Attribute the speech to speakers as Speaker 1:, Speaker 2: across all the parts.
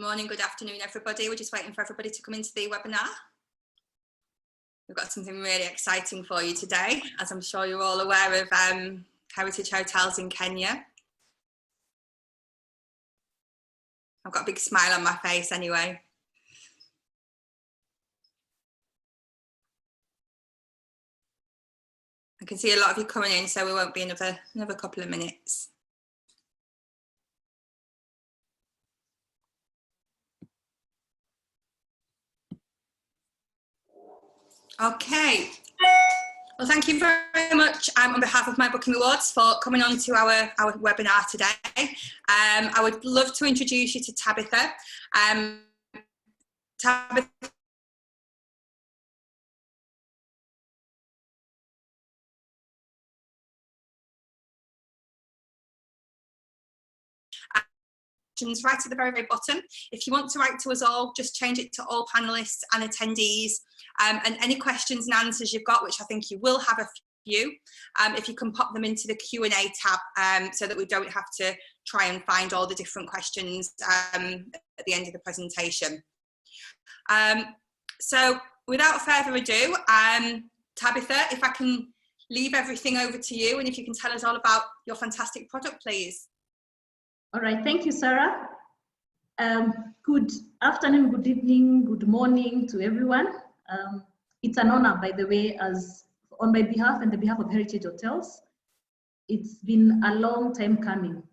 Speaker 1: morning, good afternoon, everybody. We're just waiting for everybody to come into the webinar. We've got something really exciting for you today, as I'm sure you're all aware of heritage hotels in Kenya. I've got a big smile on my face anyway. I can see a lot of you coming in, so we won't be another couple of minutes. Okay. Well, thank you very much on behalf of My Booking Awards for coming on to our webinar today. I would love to introduce you to Tabitha. Tabitha right at the very, very bottom. If you want to write to us all, just change it to all panelists and attendees, and any questions and answers you've got, which I think you will have a few, if you can pop them into the Q&A tab, so that we don't have to try and find all the different questions at the end of the presentation. So without further ado, Tabitha, if I can leave everything over to you, and if you can tell us all about your fantastic product, please.
Speaker 2: All right, thank you, Sarah. Good afternoon, good evening, good morning to everyone. It's an honor, by the way, as on my behalf and the behalf of Heritage Hotels. It's been a long time coming.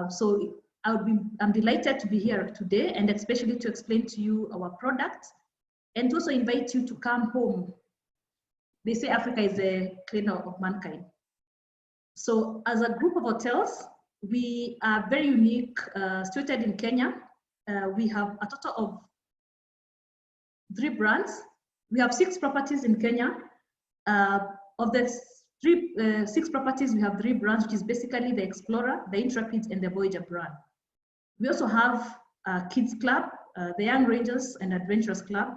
Speaker 2: So I'm delighted to be here today, and especially to explain to you our product, and to also invite you to come home. They say Africa is a cleaner of mankind. So as a group of hotels, we are very unique, situated in Kenya. We have a total of 3 brands. We have 6 properties in Kenya. Of the 6 properties, we have 3 brands, which is basically the Explorer, the Intrepid, and the Voyager brand. We also have a kids club, the Young Rangers and Adventurers Club,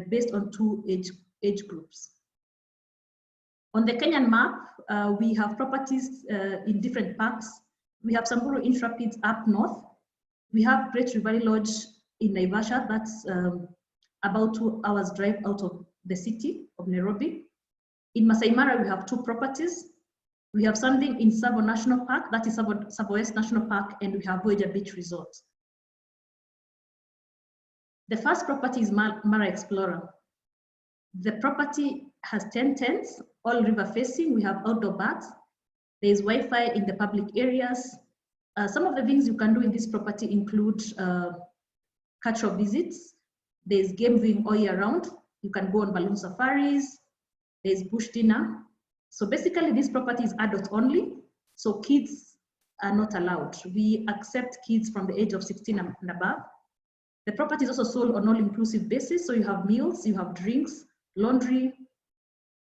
Speaker 2: based on 2 age groups. On the Kenyan map, we have properties in different parks. We have Samburu Intrepid up north. We have Great River Lodge in Naivasha. That's about 2 hours drive out of the city of Nairobi. In Masai Mara, we have 2 properties. We have something in Tsavo National Park, that is Tsavo West National Park, and we have Voyager Beach Resort. The first property is Mara Explorer. The property has 10 tents, all river facing. We have outdoor baths. There is Wi-Fi in the public areas. Some of the things you can do in this property include cultural visits. There's game viewing all year round. You can go on balloon safaris. There's bush dinner. So basically this property is adult only, so kids are not allowed. We accept kids from the age of 16 and above. The property is also sold on all-inclusive basis, so you have meals, you have drinks, laundry,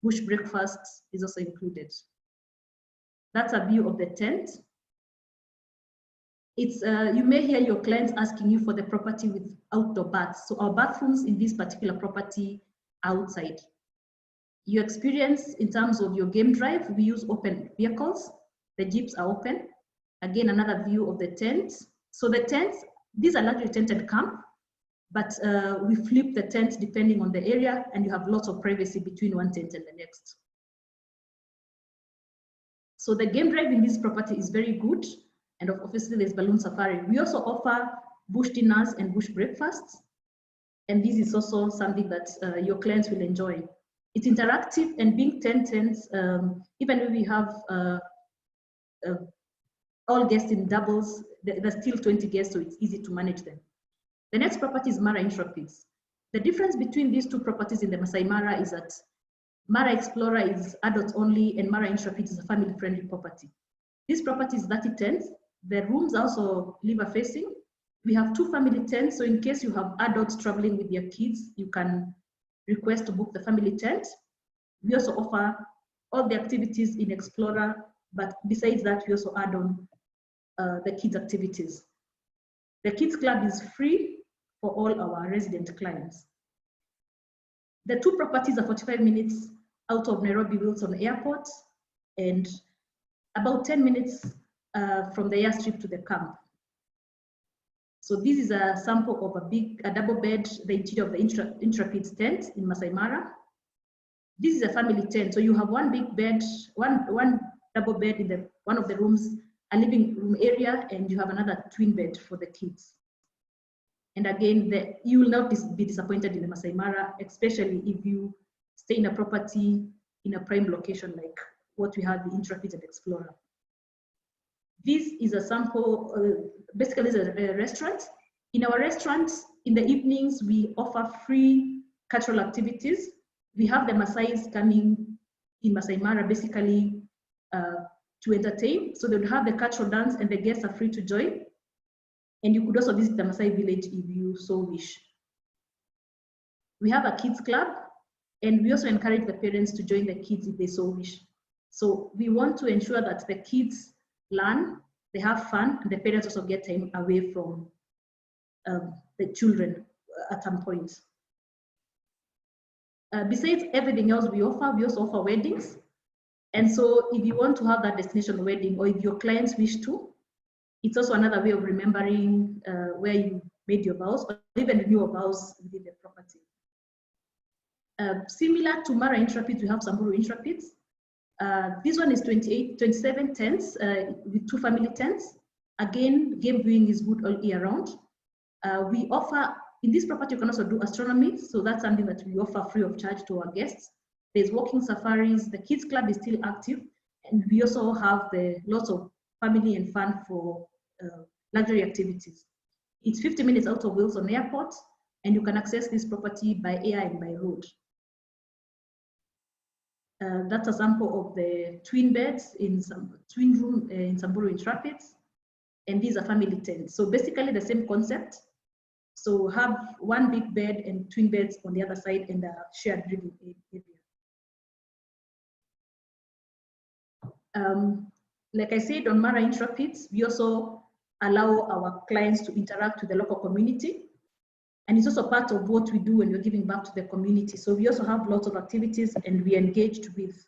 Speaker 2: bush breakfast is also included. That's a view of the tent. It's you may hear your clients asking you for the property with outdoor baths. So our bathrooms in this particular property are outside. Your experience in terms of your game drive, we use open vehicles. The jeeps are open. Again, another view of the tent. So the tents, these are largely tented camp, but we flip the tents depending on the area, and you have lots of privacy between one tent and the next. So the game drive in this property is very good, and obviously there's balloon safari. We also offer bush dinners and bush breakfasts, and this is also something that your clients will enjoy. It's interactive, and being 10 tents, even when we have all guests in doubles, there's still 20 guests, so it's easy to manage them. The next property is Mara Intrapids. The difference between these 2 properties in the Masai Mara is that Mara Explorer is adult only, and Mara Intrapids is a family-friendly property. This property is 30 tents. The rooms are also river-facing. We have 2 family tents, so in case you have adults traveling with your kids, you can request to book the family tent. We also offer all the activities in Explorer, but besides that, we also add on the kids' activities. The kids club is free for all our resident clients. The 2 properties are 45 minutes out of Nairobi Wilson Airport and about 10 minutes from the airstrip to the camp. So this is a sample of a double bed, the interior of the Intrepid's tent in Masai Mara. This is a family tent. So you have one big bed, one double bed in one of the rooms, a living room area, and you have another twin bed for the kids. And again, you will not be disappointed in the Masai Mara, especially if you stay in a property in a prime location like what we have in Intrepid and Explorer. This is a sample, basically it's a restaurant. In our restaurant, in the evenings, we offer free cultural activities. We have the Maasais coming in Masai Mara basically to entertain. So they'll have the cultural dance and the guests are free to join. And you could also visit the Maasai village if you so wish. We have a kids club, and we also encourage the parents to join the kids if they so wish. So we want to ensure that the kids learn, they have fun, and the parents also get time away from the children at some point. Besides everything else we also offer weddings. And so if you want to have that destination wedding, or if your clients wish to, it's also another way of remembering where you made your vows, or even renew your vows within the property. Similar to Mara Intrepid, we have Samburu Intrepid. This one is 27 tents with 2 family tents. Again, game viewing is good all year round. We offer, in this property, you can also do astronomy. So that's something that we offer free of charge to our guests. There's walking safaris. The kids club is still active. And we also have lots of family and fun for luxury activities. It's 50 minutes out of Wilson Airport, and you can access this property by air and by road. That's a sample of the twin beds in some twin room in Samburu Intrepid, and these are family tents. So basically the same concept. So have one big bed and twin beds on the other side and a shared living area. Like I said, on Mara Intrepid, we also allow our clients to interact with the local community. And it's also part of what we do when we're giving back to the community. So we also have lots of activities, and we engaged with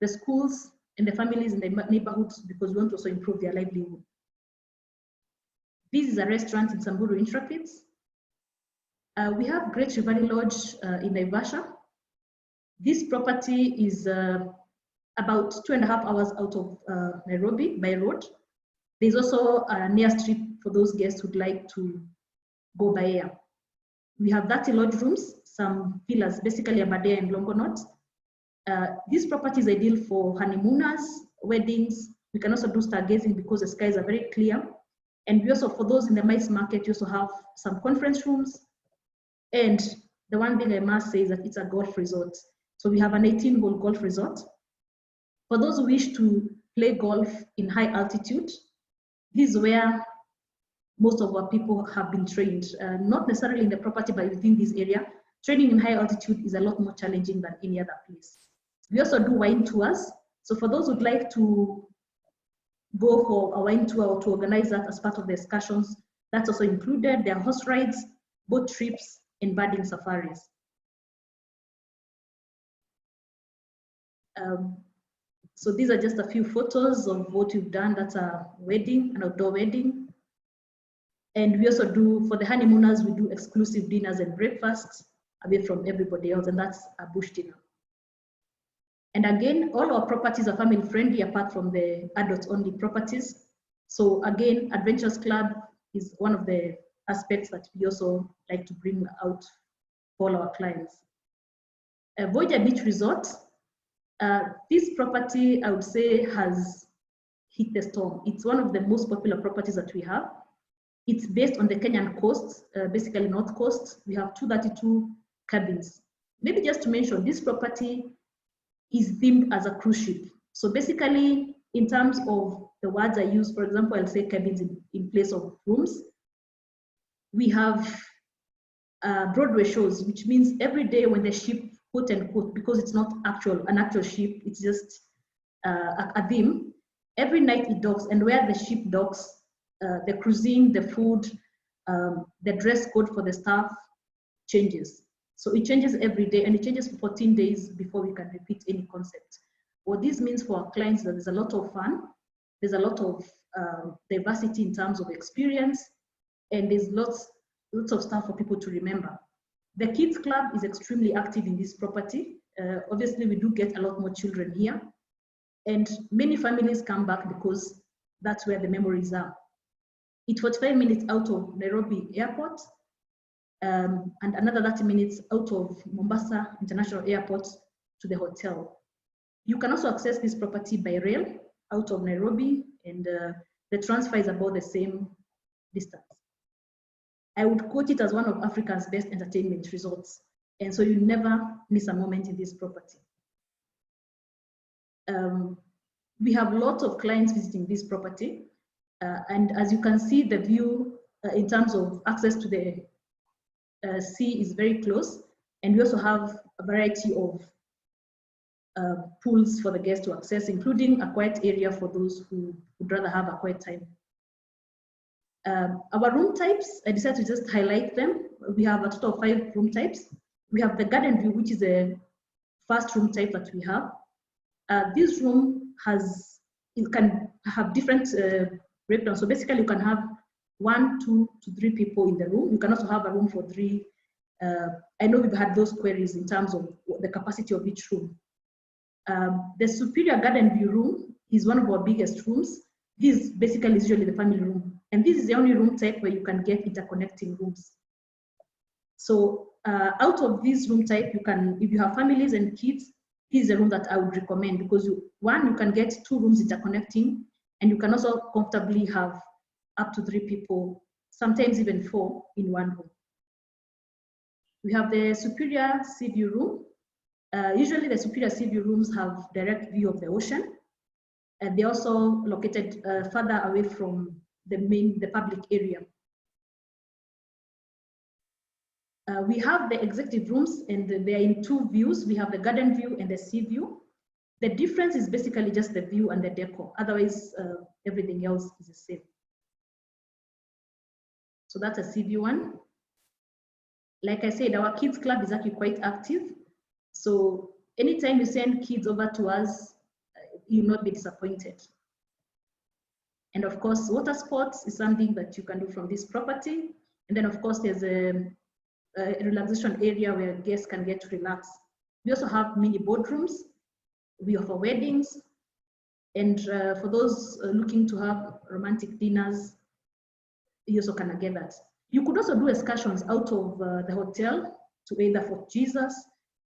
Speaker 2: the schools and the families in the neighborhoods because we want to also improve their livelihood. This is a restaurant in Samburu Intrepid. We have Great Rivari Lodge in Naivasha. This property is about 2.5 hours out of Nairobi by road. There's also a near strip for those guests who'd like to go by air. We have 30 lodge rooms, some villas, basically Aberdare and Longonot. This property is ideal for honeymooners, weddings. We can also do stargazing because the skies are very clear. And we also, for those in the MICE market, you also have some conference rooms. And the one thing I must say is that it's a golf resort. So we have an 18-hole golf resort. For those who wish to play golf in high altitude, this is where most of our people have been trained, not necessarily in the property, but within this area. Training in high altitude is a lot more challenging than any other place. We also do wine tours. So for those who'd like to go for a wine tour or to organize that as part of the excursions, that's also included. There are horse rides, boat trips, and birding safaris. So these are just a few photos of what we've done. That's a wedding, an outdoor wedding. And we also do, for the honeymooners, we do exclusive dinners and breakfasts away from everybody else, and that's a bush dinner. And again, all our properties are family friendly apart from the adults only properties. So again, Adventures Club is one of the aspects that we also like to bring out for all our clients. Voyager Beach Resort, this property I would say has hit the storm. It's one of the most popular properties that we have. It's based on the Kenyan coast, basically North Coast. We have 232 cabins. Maybe just to mention, this property is themed as a cruise ship. So basically, in terms of the words I use, for example, I'll say cabins in place of rooms. We have Broadway shows, which means every day when the ship, quote unquote, because it's not an actual ship, it's just a theme. Every night it docks, and where the ship docks, the cuisine, the food, the dress code for the staff changes. So it changes every day, and it changes for 14 days before we can repeat any concept. What this means for our clients is that there's a lot of fun, there's a lot of diversity in terms of experience, and there's lots of stuff for people to remember. The kids club is extremely active in this property. Obviously, we do get a lot more children here, and many families come back because that's where the memories are. It's 45 minutes out of Nairobi Airport, and another 30 minutes out of Mombasa International Airport to the hotel. You can also access this property by rail out of Nairobi, and the transfer is about the same distance. I would quote it as one of Africa's best entertainment resorts, and so you never miss a moment in this property. We have lots of clients visiting this property, and as you can see, the view in terms of access to the sea is very close, and we also have a variety of pools for the guests to access, including a quiet area for those who would rather have a quiet time. Our room types, I decided to just highlight them. We have a total of 5 room types. We have the garden view, which is the first room type that we have. This room it can have different breakdowns. So basically you can have 1, 2 to 3 people in the room. You can also have a room for 3. I know we've had those queries in terms of the capacity of each room. The superior garden view room is one of our biggest rooms. This basically is usually the family room. And this is the only room type where you can get interconnecting rooms. So out of this room type, you can, if you have families and kids, this is a room that I would recommend because you can get 2 rooms interconnecting, and you can also comfortably have up to 3 people, sometimes even 4 in one room. We have the superior sea view room. Usually the superior sea view rooms have direct view of the ocean, and they're also located further away from the public area. We have the executive rooms, and they are in 2 views. We have the garden view and the sea view. The difference is basically just the view and the decor. Otherwise, everything else is the same. So that's a sea view one. Like I said, our kids club is actually quite active. So anytime you send kids over to us, you'll not be disappointed. And of course, water sports is something that you can do from this property. And then of course, there's a relaxation area where guests can get to relax. We also have mini boardrooms. We offer weddings. And for those looking to have romantic dinners, you also can get that. You could also do excursions out of the hotel to either Fort Jesus.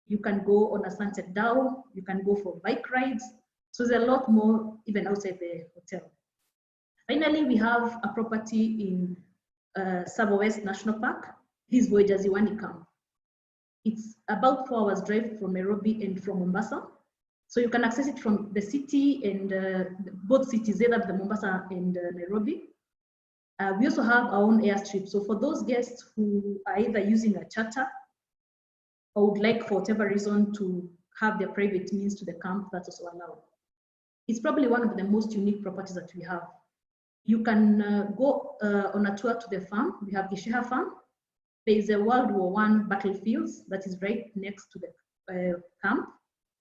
Speaker 2: You can go on a sunset dhow. You can go for bike rides. So there's a lot more even outside the hotel. Finally, we have a property in Savo West National Park. This is Voyager Ziwani Camp. It's about 4 hours drive from Nairobi and from Mombasa. So you can access it from the city and both cities, either the Mombasa and Nairobi. We also have our own airstrip. So for those guests who are either using a charter or would like for whatever reason to have their private means to the camp, that's also allowed. It's probably one of the most unique properties that we have. You can go on a tour to the farm. We have Gisheha Farm. There is a World War I battlefield that is right next to the camp.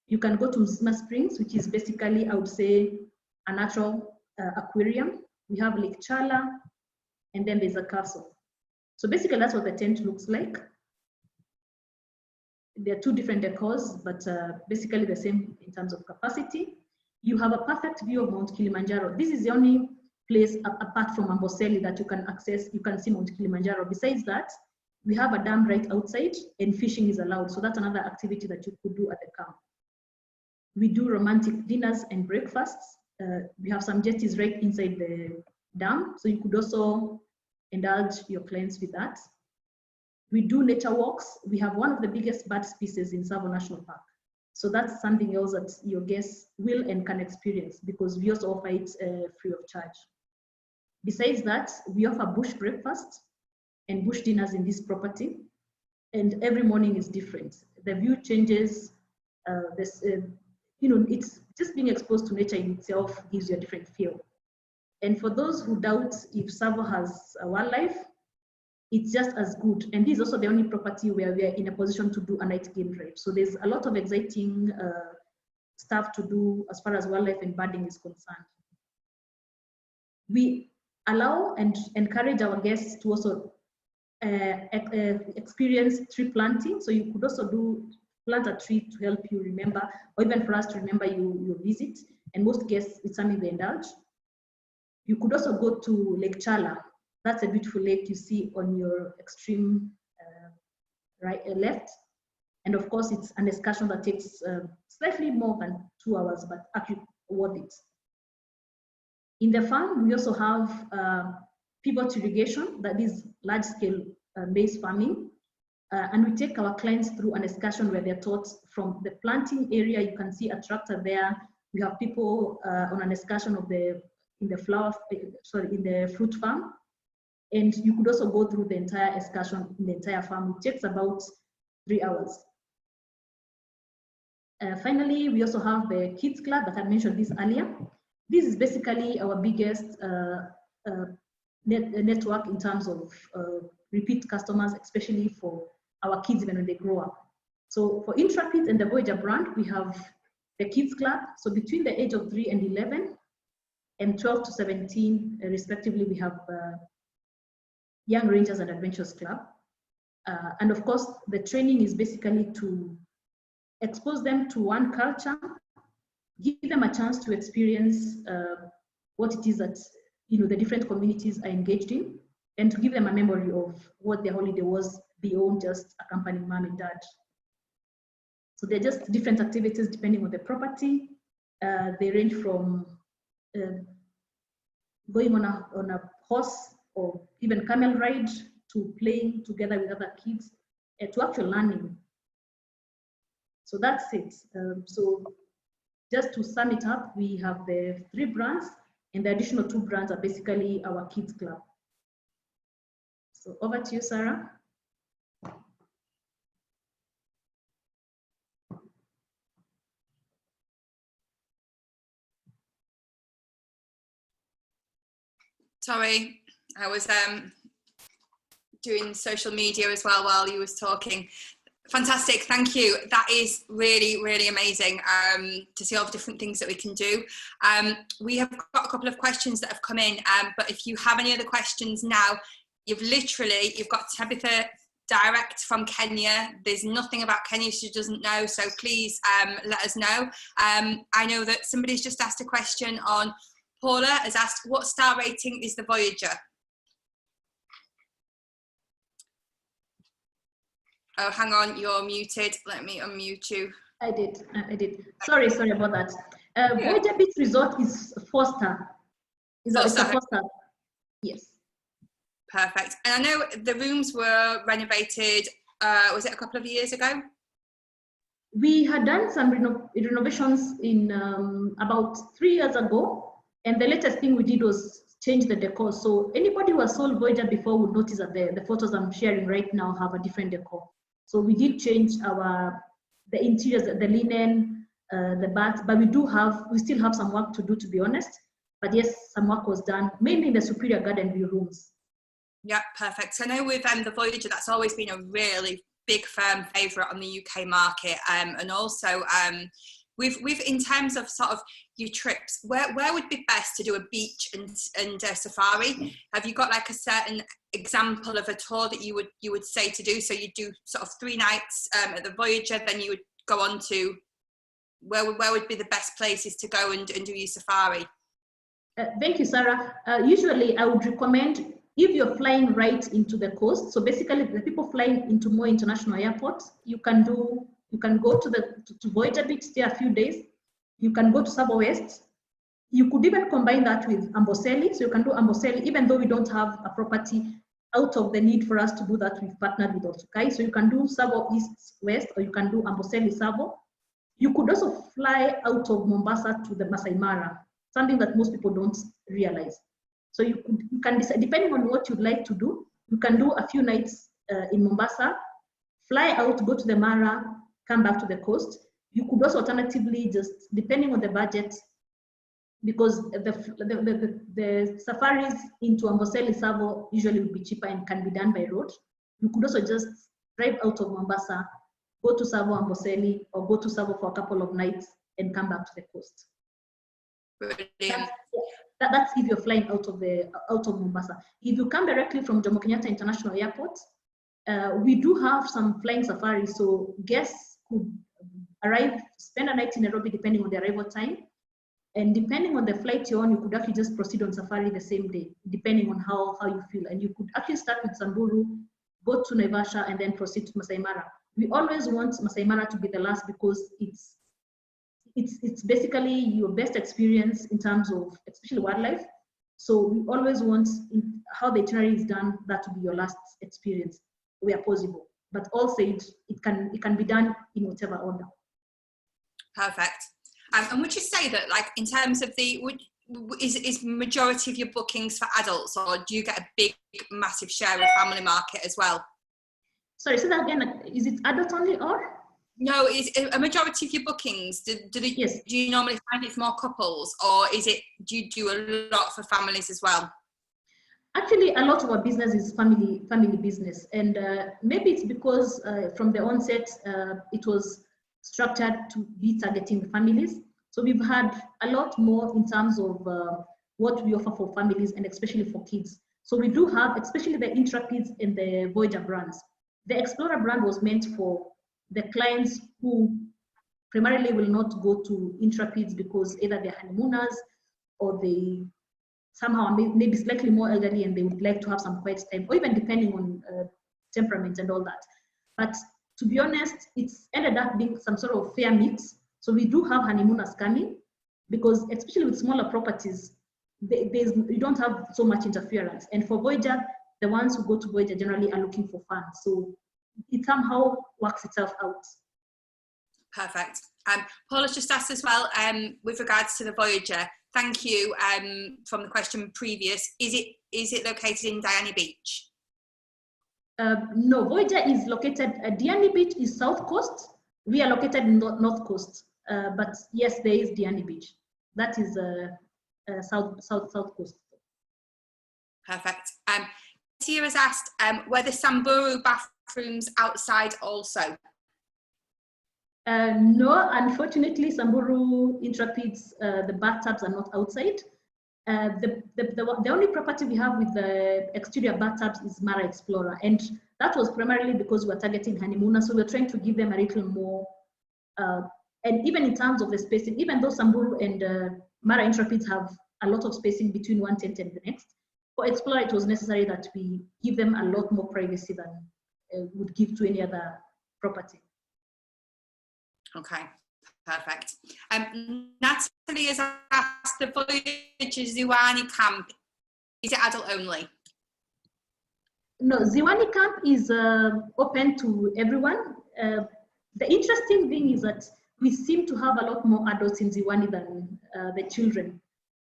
Speaker 2: You can go to Mzima Springs, which is basically, I would say, a natural aquarium. We have Lake Chala, and then there's a castle. So basically, that's what the tent looks like. There are 2 different decors, but basically the same in terms of capacity. You have a perfect view of Mount Kilimanjaro. This is the only place apart from Amboseli that you can access, you can see Mount Kilimanjaro. Besides that, we have a dam right outside and fishing is allowed. So that's another activity that you could do at the camp. We do romantic dinners and breakfasts. We have some jetties right inside the dam. So you could also indulge your clients with that. We do nature walks. We have one of the biggest bird species in Savo National Park. So that's something else that your guests will and can experience because we also offer it free of charge. Besides that, we offer bush breakfast and bush dinners in this property. And every morning is different. The view changes. It's just being exposed to nature in itself gives you a different feel. And for those who doubt if Savo has wildlife, it's just as good. And this is also the only property where we are in a position to do a night game drive. So there's a lot of exciting stuff to do as far as wildlife and birding is concerned. We allow and encourage our guests to also experience tree planting. So you could also plant a tree to help you remember, or even for us to remember your visit. And most guests, it's something they indulge. You could also go to Lake Chala. That's a beautiful lake you see on your extreme left. And of course, it's an excursion that takes slightly more than 2 hours, but actually worth it. In the farm, we also have pivot irrigation, that is large-scale maize farming. And we take our clients through an excursion where they're taught from the planting area. You can see a tractor there. We have people on an excursion in the fruit farm. And you could also go through the entire excursion in the entire farm. It takes about 3 hours. Finally, we also have the Kids Club that I mentioned this earlier. This is basically our biggest network in terms of repeat customers, especially for our kids when they grow up. So for Intrapid and the Voyager brand, we have the Kids Club. So between the age of 3 and 11 and 12 to 17, respectively, we have Young Rangers and Adventures Club. And of course, the training is basically to expose them to one culture, give them a chance to experience what it is that the different communities are engaged in, and to give them a memory of what their holiday was beyond just accompanying mom and dad. So they're just different activities depending on the property. They range from going on a horse or even camel ride to playing together with other kids to actual learning. So that's it. So just to sum it up, we have the 3 brands, and the additional 2 brands are basically our Kids Club. So over to you, Sarah.
Speaker 1: Sorry, I was doing social media as well while you was talking. Fantastic, thank you. That is really, really amazing to see all the different things that we can do. We have got a couple of questions that have come in, but if you have any other questions now, you've got Tabitha direct from Kenya. There's nothing about Kenya she doesn't know, so please let us know. I know that somebody's just asked a question on, Paula has asked, what star rating is the Voyager? Oh, hang on, you're muted. Let me unmute you.
Speaker 2: I did. Sorry about that. Voyager Beach Resort is 4-star. It's a 4-star. Yes.
Speaker 1: Perfect. And I know the rooms were renovated, was it a couple of years ago?
Speaker 2: We had done some renovations in about 3 years ago. And the latest thing we did was change the decor. So anybody who has sold Voyager before would notice that the photos I'm sharing right now have a different decor. So we did change the interiors, the linen, the baths, but we still have some work to do, to be honest. But yes, some work was done, mainly in the Superior Garden View rooms.
Speaker 1: Yeah, perfect. So I know with the Voyager, that's always been a really big firm favourite on the UK market, and also with in terms of sort of your trips, where would be best to do a beach and a safari? Have you got like a certain example of a tour that you would say to do? So you do sort of 3 nights at the Voyager, then you would go on to where would be the best places to go and do your safari?
Speaker 2: Thank you, Sarah. Usually I would recommend, if you're flying right into the coast, so basically the people flying into Moi International Airport, you can go to Voyager Beach, stay a few days. You can go to Savo West. You could even combine that with Amboseli. So you can do Amboseli, even though we don't have a property. Out of the need for us to do that, we've partnered with Otsukai. So you can do Savo East West, or you can do Amboseli Savo. You could also fly out of Mombasa to the Masai Mara, something that most people don't realize. So you can decide, depending on what you'd like to do, you can do a few nights in Mombasa, fly out, go to the Mara, come back to the coast. You could also alternatively, just depending on the budget, because the safaris into Amboseli Savo usually will be cheaper and can be done by road. You could also just drive out of Mombasa, go to Savo Amboseli, or go to Savo for a couple of nights and come back to the coast.
Speaker 1: Brilliant.
Speaker 2: That's if you're flying out of Mombasa. If you come directly from Jomo Kenyatta International Airport, we do have some flying safaris, so guests could arrive, spend a night in Nairobi depending on the arrival time, and depending on the flight you're on, you could actually just proceed on safari the same day, depending on how you feel. And you could actually start with Samburu, go to Naivasha, and then proceed to Masai Mara. We always want Masai Mara to be the last because it's basically your best experience in terms of especially wildlife. So we always want how the itinerary is done, that to be your last experience where possible. But all said, it can be done in whatever order.
Speaker 1: Perfect. And would you say that, like, in terms of is majority of your bookings for adults, or do you get a big, massive share of family market as well?
Speaker 2: Sorry, say that again. Is it adult only or?
Speaker 1: No, is a majority of your bookings,
Speaker 2: Yes.
Speaker 1: Do you normally find it's more couples, or do you do a lot for families as well?
Speaker 2: Actually, a lot of our business is family business, and maybe it's because from the onset it was structured to be targeting the families. So we've had a lot more in terms of what we offer for families and especially for kids. So we do have, especially the Intrapids and the Voyager brands. The Explorer brand was meant for the clients who primarily will not go to Intrapids because either they're honeymooners or they somehow maybe slightly more elderly and they would like to have some quiet time, or even depending on temperament and all that. But to be honest, it's ended up being some sort of fair mix. So we do have honeymooners coming because especially with smaller properties, you don't have so much interference. And for Voyager, the ones who go to Voyager generally are looking for fun. So it somehow works itself out.
Speaker 1: Perfect. Paul has just asked as well, with regards to the Voyager, thank you from the question previous, is it located in Diani Beach?
Speaker 2: No, Voyager is located, Diani Beach is south coast. We are located in north coast. But yes, there is Diani Beach. That is south coast.
Speaker 1: Perfect. Tia has asked, were the Samburu bathrooms outside also?
Speaker 2: No, unfortunately, Samburu Intrapids, the bathtubs are not outside. The only property we have with the exterior bathtubs is Mara Explorer, and that was primarily because we're targeting honeymooners, so we're trying to give them a little more, and even in terms of the spacing, even though Samburu and Mara Intrapids have a lot of spacing between one tent and the next, for Explorer it was necessary that we give them a lot more privacy than would give to any other property.
Speaker 1: Okay, perfect. Natalie has asked, the Voyager Ziwani camp, is it adult only?
Speaker 2: No, Ziwani camp is open to everyone. The interesting thing is that we seem to have a lot more adults in Ziwani than the children,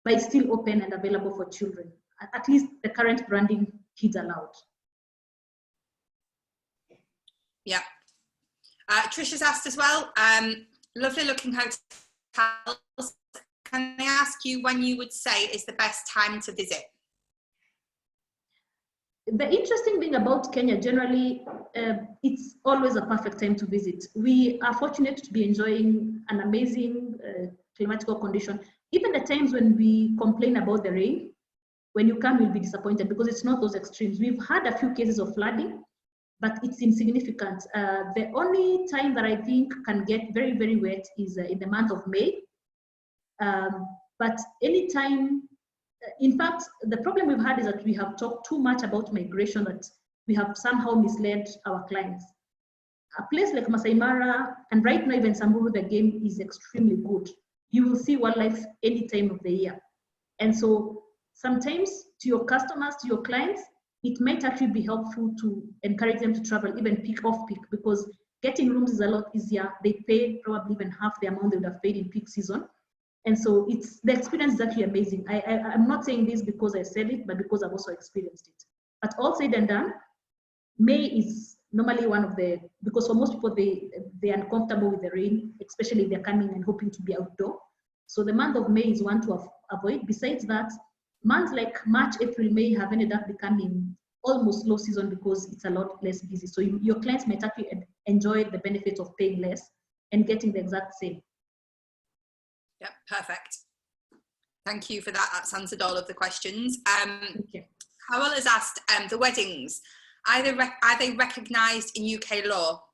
Speaker 2: but it's still open and available for children. At least the current branding, kids allowed.
Speaker 1: Yeah. Trisha's asked as well, lovely looking hotels. Can I ask you when you would say is the best time to visit?
Speaker 2: The interesting thing about Kenya, generally, it's always a perfect time to visit. We are fortunate to be enjoying an amazing climatical condition. Even the times when we complain about the rain, when you come, you'll be disappointed because it's not those extremes. We've had a few cases of flooding, but it's insignificant. The only time that I think can get very, very wet is in the month of May. But anytime, in fact, the problem we've had is that we have talked too much about migration that we have somehow misled our clients. A place like Masai Mara, and right now even Samburu, the game is extremely good. You will see wildlife any time of the year. And so sometimes to your customers, to your clients, it might actually be helpful to encourage them to travel even peak off peak, because getting rooms is a lot easier. They pay probably even half the amount they would have paid in peak season. And so the experience is actually amazing. I'm not saying this because I said it, but because I've also experienced it. But all said and done, May is normally one of the, because for most people, they're uncomfortable with the rain, especially if they're coming and hoping to be outdoor. So the month of May is one to avoid. Besides that, months like March, April, May have ended up becoming almost low season because it's a lot less busy. So your clients might actually enjoy the benefit of paying less and getting the exact same.
Speaker 1: Yep, perfect. Thank you for that. That's answered all of the questions.
Speaker 2: Okay.
Speaker 1: Carol has asked, the weddings, are they recognised in UK law?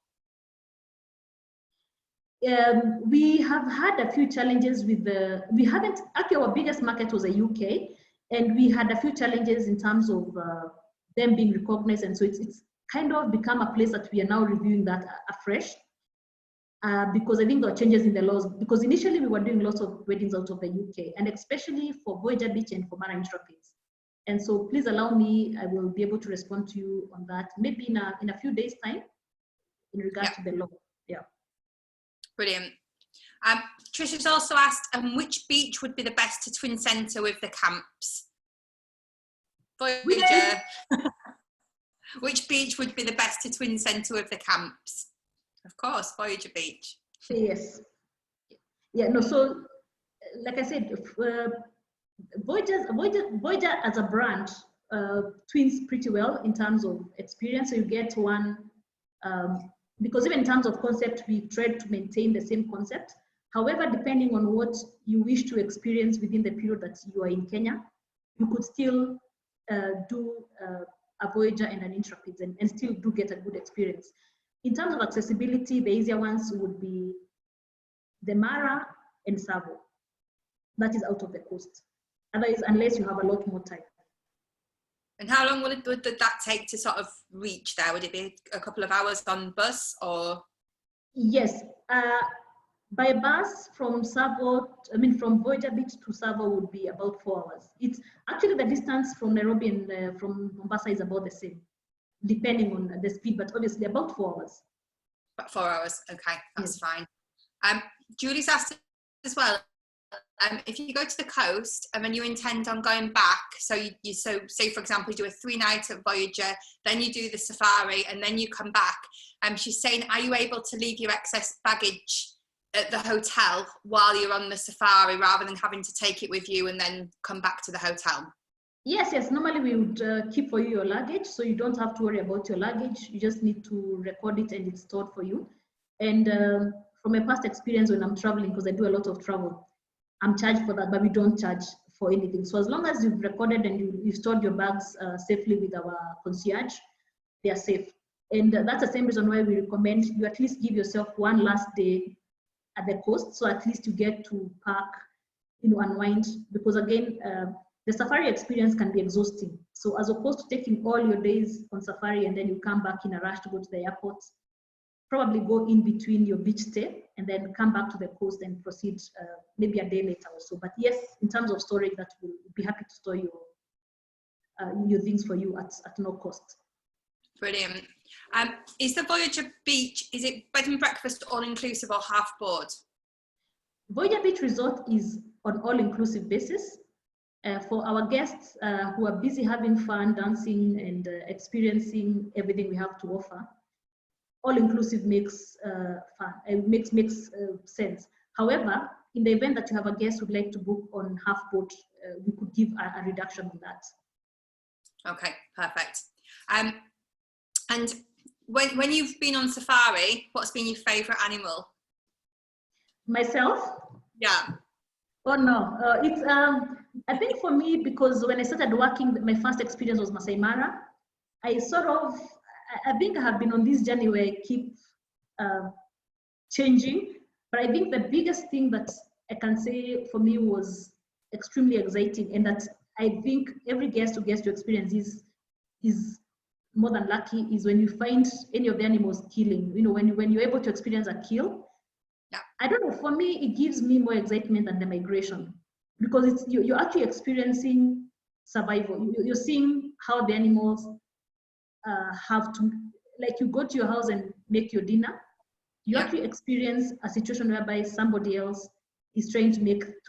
Speaker 2: We have had a few challenges with we haven't, actually our biggest market was the UK, and we had a few challenges in terms of them being recognized, and so it's kind of become a place that we are now reviewing that afresh, because I think there are changes in the laws, because initially we were doing lots of weddings out of the UK, and especially for Voyager Beach and for Mara Intrapids. And so please allow me, I will be able to respond to you on that, maybe in a few days' time, in regards to the law. Yeah. Brilliant.
Speaker 1: Trisha's also asked, which beach would be the best to twin centre with the camps? Voyager. Which beach would be the best to twin centre with the camps? Of course, Voyager Beach.
Speaker 2: Yes. Yeah, no, so like I said, Voyager as a brand twins pretty well in terms of experience. So you get one, because even in terms of concept, we tried to maintain the same concept. However, depending on what you wish to experience within the period that you are in Kenya, you could still do a Voyager and an Intrapid and still do get a good experience. In terms of accessibility, the easier ones would be the Mara and Savo. That is out of the coast. Otherwise, unless you have a lot more time.
Speaker 1: And how long would that take to sort of reach there? Would it be a couple of hours on bus or? Yes,
Speaker 2: by bus from from Voyager Beach to Savo would be about 4 hours. It's actually the distance from Nairobi and from Mombasa is about the same, depending on the speed, but obviously about 4 hours.
Speaker 1: About 4 hours, okay, that's fine. Julie's asked as well, if you go to the coast and then you intend on going back, so so say for example you do a 3-night at Voyager, then you do the safari and then you come back, she's saying, are you able to leave your excess baggage at the hotel while you're on the safari rather than having to take it with you and then come back to the hotel?
Speaker 2: Yes, normally we would keep for you your luggage, so you don't have to worry about your luggage. You just need to record it and it's stored for you. And from my past experience when I'm traveling, because I do a lot of travel, I'm charged for that, but we don't charge for anything. So as long as you've recorded and you've stored your bags safely with our concierge, they are safe. And that's the same reason why we recommend you at least give yourself one last day at the coast, so at least you get to park, unwind, because again, the safari experience can be exhausting. So as opposed to taking all your days on safari and then you come back in a rush to go to the airport, probably go in between your beach stay and then come back to the coast and proceed maybe a day later or so. But yes, in terms of storage, that will be happy to store your things for you at no cost.
Speaker 1: Brilliant. Is the Voyager Beach, is it bed and breakfast all-inclusive or half-board?
Speaker 2: Voyager Beach Resort is on all-inclusive basis. For our guests who are busy having fun, dancing, and experiencing everything we have to offer, all-inclusive makes sense. However, in the event that you have a guest who'd like to book on half-boat, we could give a reduction on that.
Speaker 1: Okay, perfect. And when you've been on safari, what's been your favourite animal?
Speaker 2: Myself?
Speaker 1: Yeah.
Speaker 2: Oh no, it's I think for me, because when I started working, my first experience was Masai Mara. I think I have been on this journey where I keep changing, but I think the biggest thing that I can say for me was extremely exciting, and that I think every guest who gets to experience is more than lucky, is when you find any of the animals killing. When you're able to experience a kill. Yeah. I don't know, for me, it gives me more excitement than the migration, because you're actually experiencing survival. You're seeing how the animals have to, like, you go to your house and make your dinner. You actually experience a situation whereby somebody else is trying to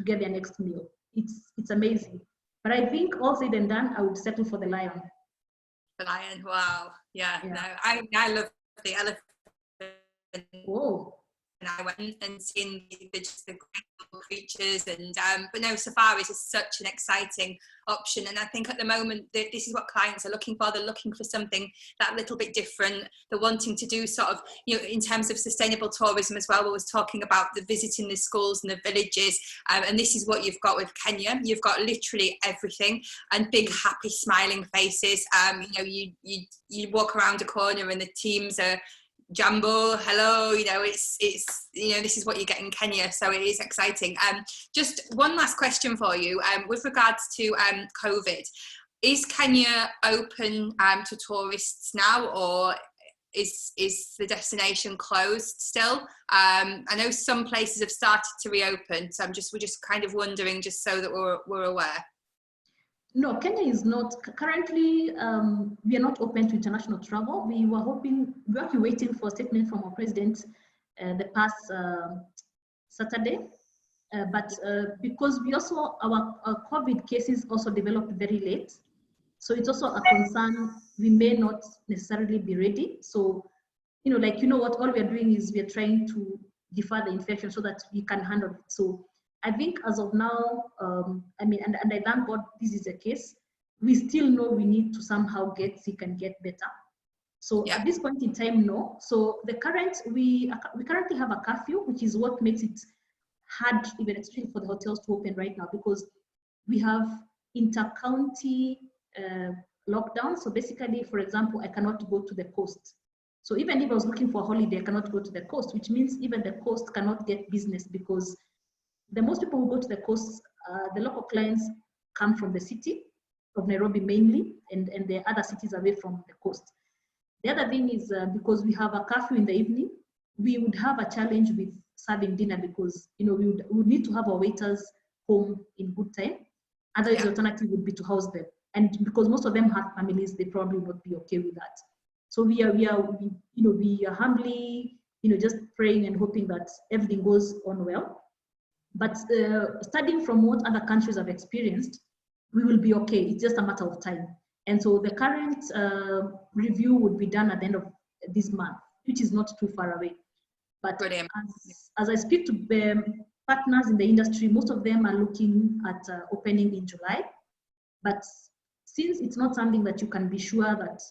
Speaker 2: get their next meal. It's amazing. But I think all said and done, I would settle for the lion.
Speaker 1: The lion, wow. Yeah. No, I love the elephant.
Speaker 2: Whoa.
Speaker 1: when I went, and seeing just the great little creatures. And but no, safaris is such an exciting option, and I think at the moment this is what clients are looking for. They're looking for something that little bit different. They're wanting to do sort of, you know, in terms of sustainable tourism as well. We was talking about the visiting the schools and the villages, and this is what you've got with Kenya. You've got literally everything, and big happy smiling faces. You know, you walk around a corner and the teams are Jambo, hello, you know, it's you know, this is what you get in Kenya, so it is exciting. Just one last question for you, with regards to COVID, is Kenya open to tourists now, or is the destination closed still? I know some places have started to reopen, so we're just kind of wondering, just so that we're aware.
Speaker 2: No, Kenya is not currently. We are not open to international travel. We were waiting for a statement from our president the past Saturday, but because we also our COVID cases also developed very late, so it's also a concern. We may not necessarily be ready. So, you know, like, you know what, all we are doing is we are trying to defer the infection so that we can handle it. So I think as of now, I mean, and I thank God this is the case, we still know we need to somehow get sick and get better. So yeah, at this point in time, no. So we currently have a curfew, which is what makes it hard, even especially for the hotels to open right now, because we have inter-county lockdown. So basically, for example, I cannot go to the coast. So even if I was looking for a holiday, I cannot go to the coast, which means even the coast cannot get business, because the most people who go to the coast, the local clients come from the city of Nairobi mainly, and the other cities away from the coast. The other thing is because we have a curfew in the evening, we would have a challenge with serving dinner, because, you know, we would need to have our waiters home in good time. Otherwise, the alternative would be to house them. And because most of them have families, they probably would not be okay with that. So we are humbly, you know, just praying and hoping that everything goes on well. But studying from what other countries have experienced, we will be okay. It's just a matter of time. And so the current review would be done at the end of this month, which is not too far away. But as I speak to partners in the industry, most of them are looking at opening in July. But since it's not something that you can be sure that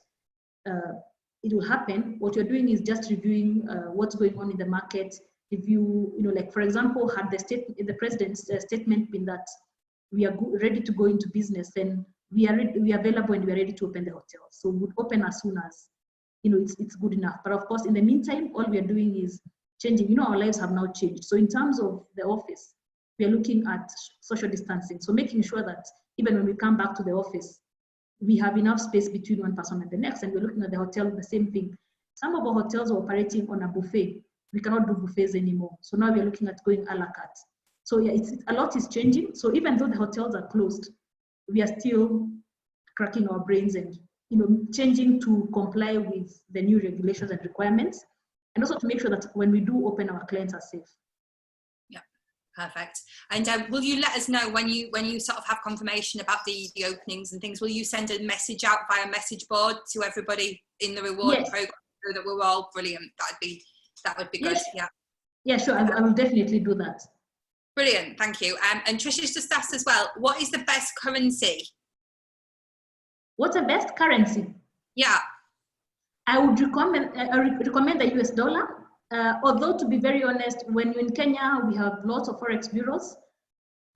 Speaker 2: it will happen, what you're doing is just reviewing what's going on in the market. If you know, like, for example, had the president's statement been that we are ready to go into business, then we are available and we are ready to open the hotel. So we would open as soon as, you know, it's good enough. But of course, in the meantime, all we are doing is changing. You know, our lives have now changed. So in terms of the office, we are looking at social distancing. So making sure that even when we come back to the office, we have enough space between one person and the next. And we're looking at the hotel, the same thing. Some of our hotels are operating on a buffet. We cannot do buffets anymore. So now we're looking at going a la carte. So yeah, a lot is changing. So even though the hotels are closed, we are still cracking our brains and, you know, changing to comply with the new regulations and requirements, and also to make sure that when we do open, our clients are safe.
Speaker 1: Yeah, perfect. And will you let us know when you sort of have confirmation about the openings and things? Will you send a message out via message board to everybody in the reward program, so that we're all brilliant? That would be good.
Speaker 2: Yeah, sure. I will definitely do that.
Speaker 1: Brilliant, thank you. And Trisha's just asked as well, what is the best currency?
Speaker 2: What's the best currency?
Speaker 1: Yeah.
Speaker 2: I would recommend the US dollar. Although, to be very honest, when you're in Kenya, we have lots of forex bureaus.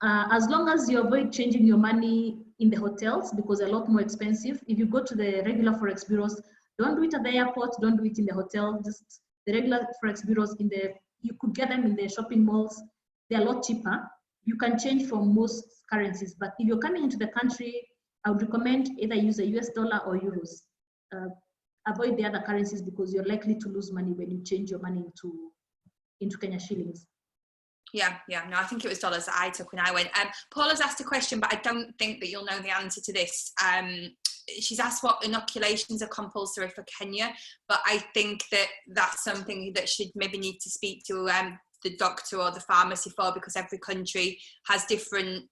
Speaker 2: As long as you avoid changing your money in the hotels, because they're a lot more expensive. If you go to the regular forex bureaus, don't do it at the airport, don't do it in the hotel. Just the regular forex bureaus you could get them in the shopping malls. They're a lot cheaper. You can change from most currencies, but if you're coming into the country, I would recommend either use a US dollar or euros. Avoid the other currencies, because you're likely to lose money when you change your money into Kenya shillings. Yeah,
Speaker 1: no, I think it was dollars that I took when I went. Paula's asked a question, but I don't think that you'll know the answer to this. She's asked what inoculations are compulsory for Kenya, but I think that that's something that should maybe need to speak to the doctor or the pharmacy for, because every country has different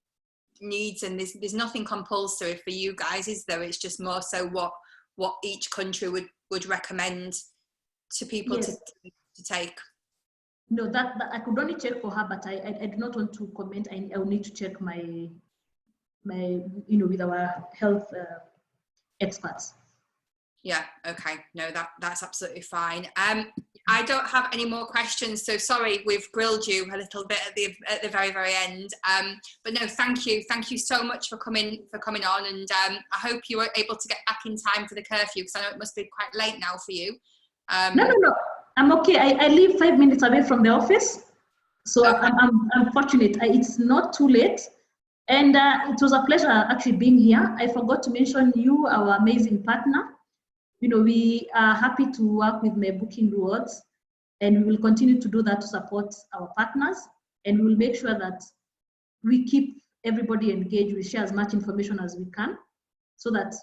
Speaker 1: needs, and there's nothing compulsory for you guys, is there? It's just more so what each country would recommend to people to take.
Speaker 2: No, that I could only check for her, but I do not want to comment. I will need to check my with our health experts.
Speaker 1: Yeah, okay, no, that's absolutely fine. I don't have any more questions, so sorry we've grilled you a little bit at the very end. But no, thank you so much for coming on, and I hope you were able to get back in time for the curfew, because I know it must be quite late now for you.
Speaker 2: No, I'm okay. I live 5 minutes away from the office, so okay. I'm fortunate. It's not too late, and it was a pleasure actually being here. I forgot to mention you, our amazing partner. We are happy to work with My Booking Rewards, and we will continue to do that to support our partners, and we will make sure that we keep everybody engaged. We share as much information as we can, so that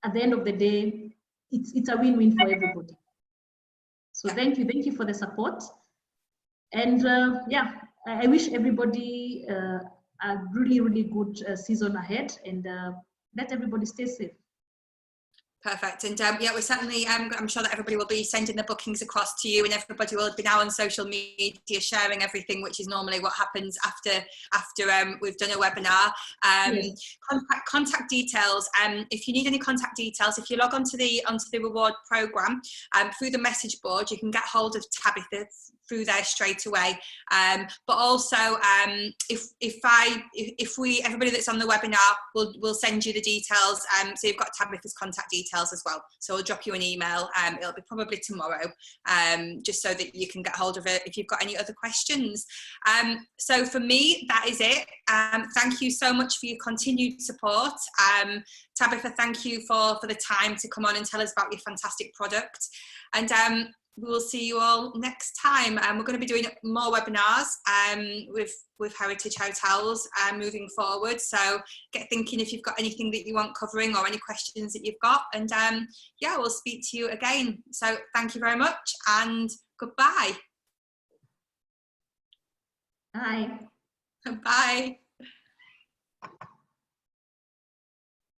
Speaker 2: at the end of the day, it's a win-win for everybody. So thank you for the support, and yeah, I wish everybody a really good season ahead, and let everybody stay safe.
Speaker 1: Perfect. And yeah, we're certainly, I'm sure that everybody will be sending the bookings across to you, and everybody will be now on social media sharing everything, which is normally what happens after we've done a webinar.
Speaker 2: Yes.
Speaker 1: Contact details. If you need any contact details, if you log onto the reward program through the message board, you can get hold of Tabitha through there straight away. But also, everybody that's on the webinar will send you the details. So you've got Tabitha's contact details as well. So I'll drop you an email. It'll be probably tomorrow, just so that you can get hold of it if you've got any other questions. So for me, that is it. Thank you so much for your continued support. Tabitha, thank you for the time to come on and tell us about your fantastic product. And we will see you all next time. We're going to be doing more webinars with Heritage Hotels moving forward. So get thinking if you've got anything that you want covering or any questions that you've got. And yeah, we'll speak to you again. So thank you very much and goodbye.
Speaker 2: Bye.
Speaker 1: Bye.